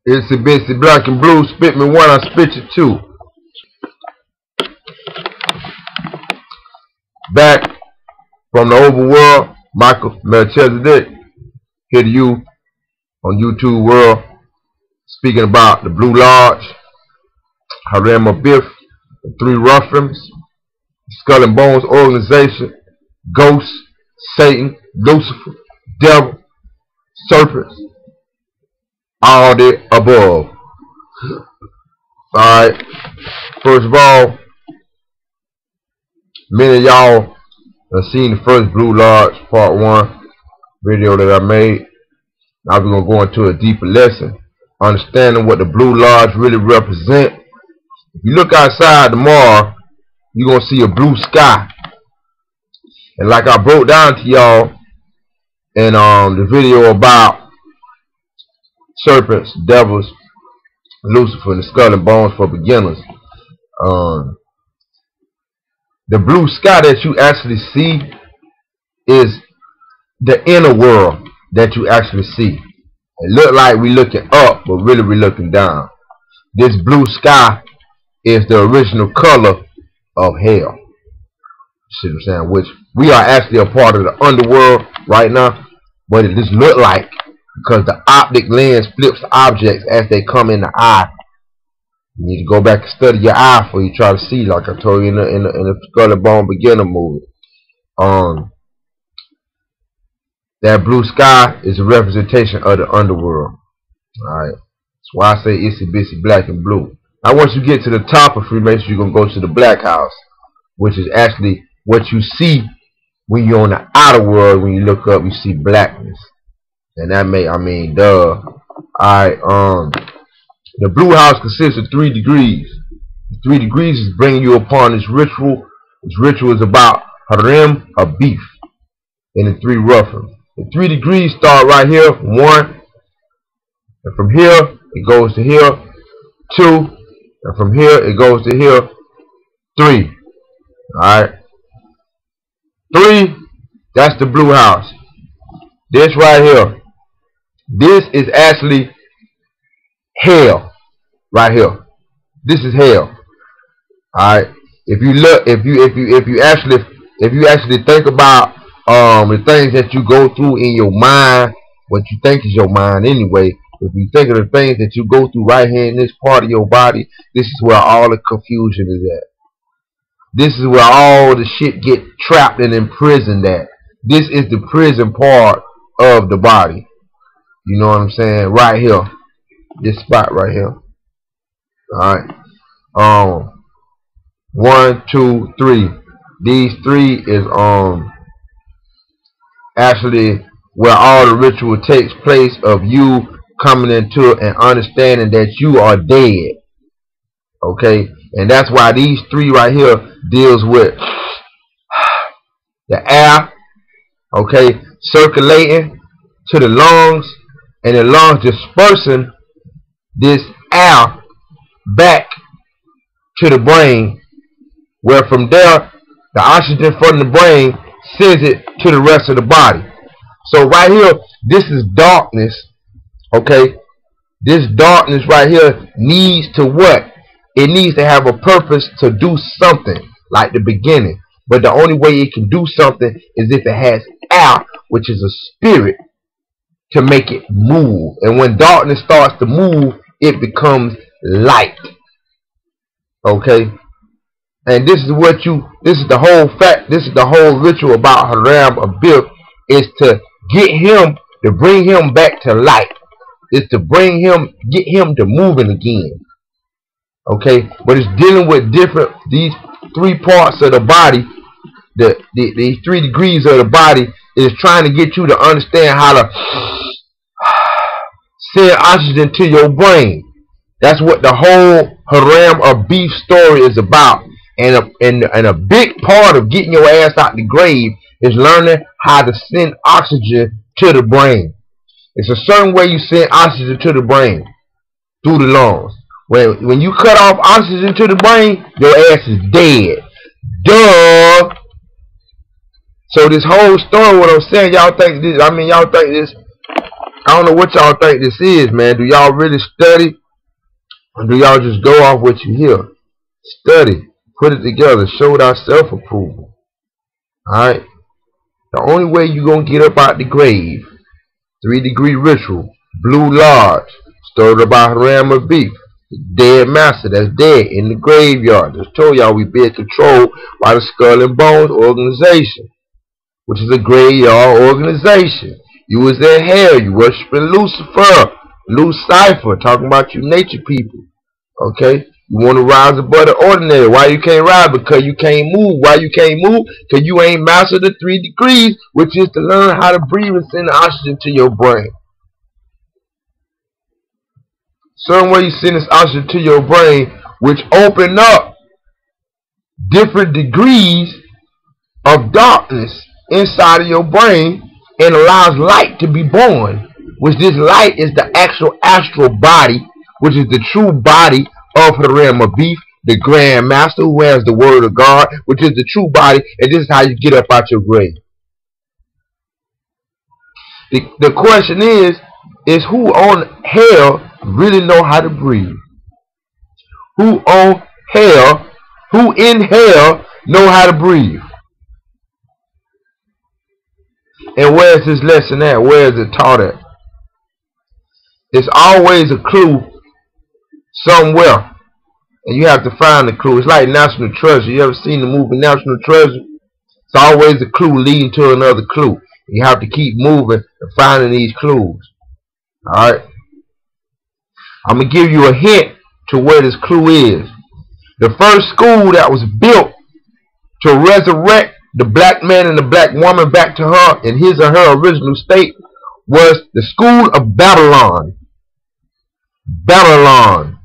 It's a bitsy black and blue. Spit me one, I spit you two. Back from the overworld, Michael Melchizedek, here to you on YouTube World, speaking about the Blue Lodge, Hiram Abiff, the 3 Ruffians, Skull and Bones organization, Ghost, Satan, Lucifer, Devil, Serpents, all the above. Alright, first of all, many of y'all have seen the first Blue Lodge Part 1 video that I made. Now we're going to go into a deeper lesson, understanding what the Blue Lodge really represent. If you look outside tomorrow, you're going to see a blue sky. And like I broke down to y'all in the video about serpents, devils, Lucifer, and the Skull and Bones for beginners, the blue sky that you actually see is the inner world that you actually see. It look like we looking up, but really we looking down. This blue sky is the original color of hell. See what I'm saying? Which we are actually a part of the underworld right now, but it just look like, because the optic lens flips objects as they come in the eye. You need to go back and study your eye before you try to see, like I told you in the Skull and Bone beginner movie. That blue sky is a representation of the underworld. Alright. That's why I say itsy bitsy black and blue. Now once you get to the top of Freemasons, you're going to go to the black house, which is actually what you see when you're on the outer world. When you look up, you see blackness. And that duh. Alright, the blue house consists of 3 degrees. The 3 degrees is bringing you upon this ritual. This ritual is about Hiram Abiff and the 3 Ruffians. The 3 degrees start right here, 1, and from here it goes to here, 2, and from here it goes to here, 3. Alright, 3, that's the blue house. This right here, this is actually hell right here. This is hell. Alright, if you look, if you actually think about the things that you go through in your mind, what you think is your mind anyway, if you think of the things that you go through right here in this part of your body, this is where all the confusion is at. This is where all the shit get trapped and imprisoned at. This is the prison part of the body. You know what I'm saying? Right here. This spot right here. Alright. 1, 2, 3. These 3 is actually where all the ritual takes place of you coming into it and understanding that you are dead. Okay? And that's why these 3 right here deals with the air, okay, circulating to the lungs, and the lungs dispersing this air back to the brain, where from there the oxygen from the brain sends it to the rest of the body. So right here, this is darkness. Okay, this darkness right here needs to what? It needs to have a purpose to do something, like the beginning. But the only way it can do something is if it has air, which is a spirit, to make it move. And when darkness starts to move, it becomes light. Okay? And this is the whole fact, this is the whole ritual about Hiram Abiff, is to get him, to bring him back to light. Is to bring him, get him to moving again. Okay? But it's dealing with these 3 parts of the body, these 3 degrees of the body, is trying to get you to understand how to send oxygen to your brain. That's what the whole Hiram Abiff story is about. And a big part of getting your ass out the grave is learning how to send oxygen to the brain. It's a certain way you send oxygen to the brain, through the lungs. When you cut off oxygen to the brain, your ass is dead. Duh. So this whole story, what I'm saying, y'all think this, I don't know what y'all think this is, man. Do y'all really study, or do y'all just go off what you hear? Study, put it together, show it our self-approval. Alright? The only way you gonna get up out the grave, 3-degree ritual, Blue Lodge, started about Hiram Abiff, the dead master that's dead in the graveyard. Just told y'all we being controlled by the Skull and Bones organization, which is a graveyard organization. You was in hell, you worshiping Lucifer, Lucifer, talking about you nature people. Okay? You want to rise above the ordinary. Why you can't rise? Because you can't move. Why you can't move? Because you ain't mastered the 3 degrees, which is to learn how to breathe and send oxygen to your brain. Certain way you send this oxygen to your brain, which open up different degrees of darkness inside of your brain and allows light to be born, which this light is the actual astral body, which is the true body of Hiram Abiff, the Grand Master who has the Word of God, which is the true body, and this is how you get up out your grave. The question is who on hell really know how to breathe? Who on hell, who in hell know how to breathe? And where is this lesson at? Where is it taught at? It's always a clue somewhere, and you have to find the clue. It's like National Treasure. You ever seen the movie National Treasure? It's always a clue leading to another clue. You have to keep moving and finding these clues. Alright? I'm going to give you a hint to where this clue is. The first school that was built to resurrect the black man and the black woman back to her in his or her original state was the school of Babylon. Babylon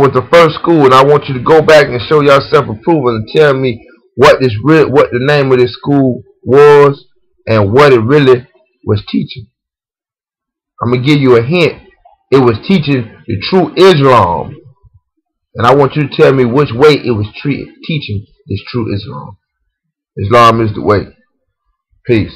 was the first school, and I want you to go back and show your self-approval and tell me what the name of this school was and what it really was teaching. I'm going to give you a hint. It was teaching the true Islam. And I want you to tell me which way it was teaching this true Islam. Islam is the way. Peace.